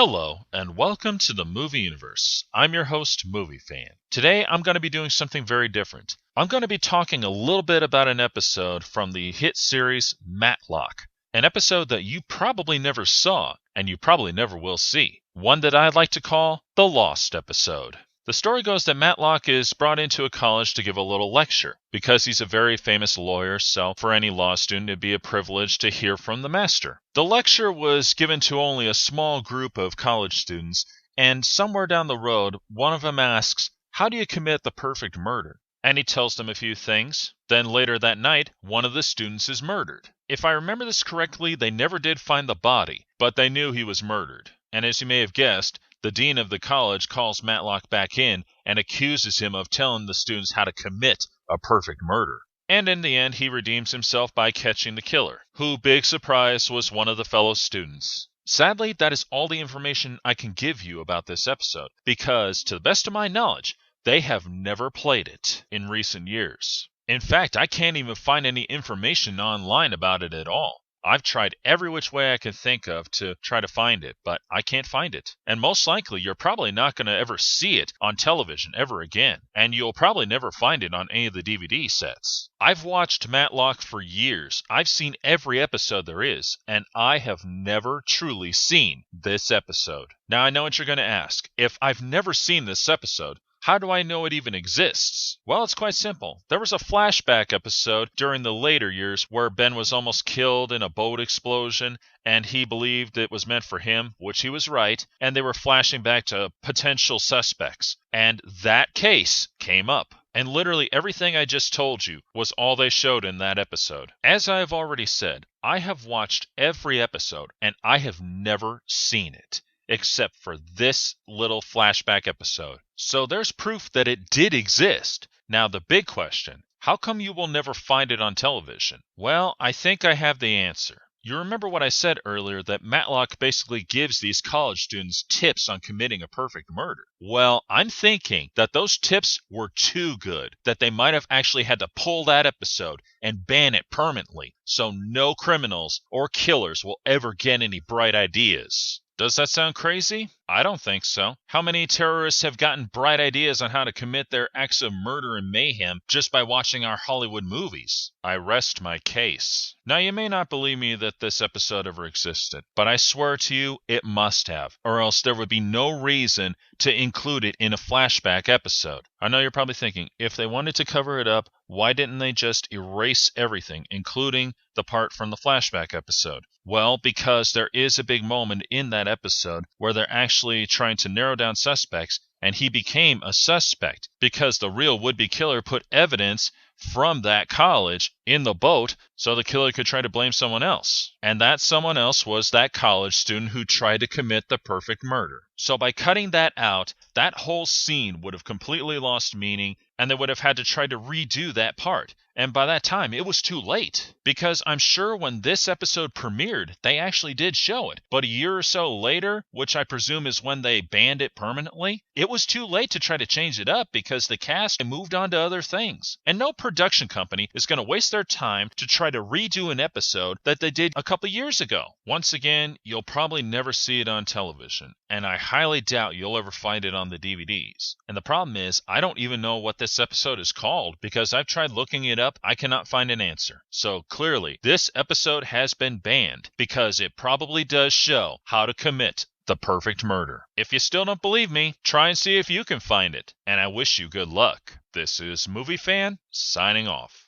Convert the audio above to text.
Hello, and welcome to the movie universe. I'm your host, Movie Fan. Today, I'm going to be doing something very different. I'm going to be talking a little bit about an episode from the hit series Matlock. An episode that you probably never saw, and you probably never will see. One that I'd like to call the Lost Episode. The story goes that Matlock is brought into a college to give a little lecture. Because he's a very famous lawyer, so for any law student it'd be a privilege to hear from the master. The lecture was given to only a small group of college students, and somewhere down the road, one of them asks, "How do you commit the perfect murder?" And he tells them a few things. Then later that night, one of the students is murdered. If I remember this correctly, they never did find the body, but they knew he was murdered. And as you may have guessed, the dean of the college calls Matlock back in and accuses him of telling the students how to commit a perfect murder. And in the end, he redeems himself by catching the killer, who, big surprise, was one of the fellow students. Sadly, that is all the information I can give you about this episode, because, to the best of my knowledge, they have never played it in recent years. In fact, I can't even find any information online about it at all. I've tried every which way I can think of to try to find it, but I can't find it. And most likely, you're probably not going to ever see it on television ever again. And you'll probably never find it on any of the DVD sets. I've watched Matlock for years. I've seen every episode there is, and I have never truly seen this episode. Now, I know what you're going to ask. If I've never seen this episode, how do I know it even exists? Well, it's quite simple. There was a flashback episode during the later years where Ben was almost killed in a boat explosion, and he believed it was meant for him, which he was right, and they were flashing back to potential suspects. And that case came up. And literally everything I just told you was all they showed in that episode. As I have already said, I have watched every episode, and I have never seen it, except for this little flashback episode. So there's proof that it did exist. Now the big question, how come you will never find it on television? Well, I think I have the answer. You remember what I said earlier, that Matlock basically gives these college students tips on committing a perfect murder. Well, I'm thinking that those tips were too good, that they might have actually had to pull that episode and ban it permanently, so no criminals or killers will ever get any bright ideas. Does that sound crazy? I don't think so. How many terrorists have gotten bright ideas on how to commit their acts of murder and mayhem just by watching our Hollywood movies? I rest my case. Now, you may not believe me that this episode ever existed, but I swear to you it must have, or else there would be no reason to include it in a flashback episode. I know you're probably thinking, if they wanted to cover it up, why didn't they just erase everything, including the part from the flashback episode? Well, because there is a big moment in that episode where they're actually trying to narrow down suspects, and he became a suspect because the real would-be killer put evidence from that college in the boat so the killer could try to blame someone else. And that someone else was that college student who tried to commit the perfect murder. So by cutting that out, that whole scene would have completely lost meaning, and they would have had to try to redo that part. And by that time, it was too late. Because I'm sure when this episode premiered, they actually did show it. But a year or so later, which I presume is when they banned it permanently, it was too late to try to change it up because the cast moved on to other things. And no production company is going to waste their time to try to redo an episode that they did a couple years ago. Once again, you'll probably never see it on television, and I highly doubt you'll ever find it on the DVDs. And the problem is, I don't even know what this episode is called because I've tried looking it up. I cannot find an answer. So clearly, this episode has been banned because it probably does show how to commit the perfect murder. If you still don't believe me, try and see if you can find it. And I wish you good luck. This is Movie Fan, signing off.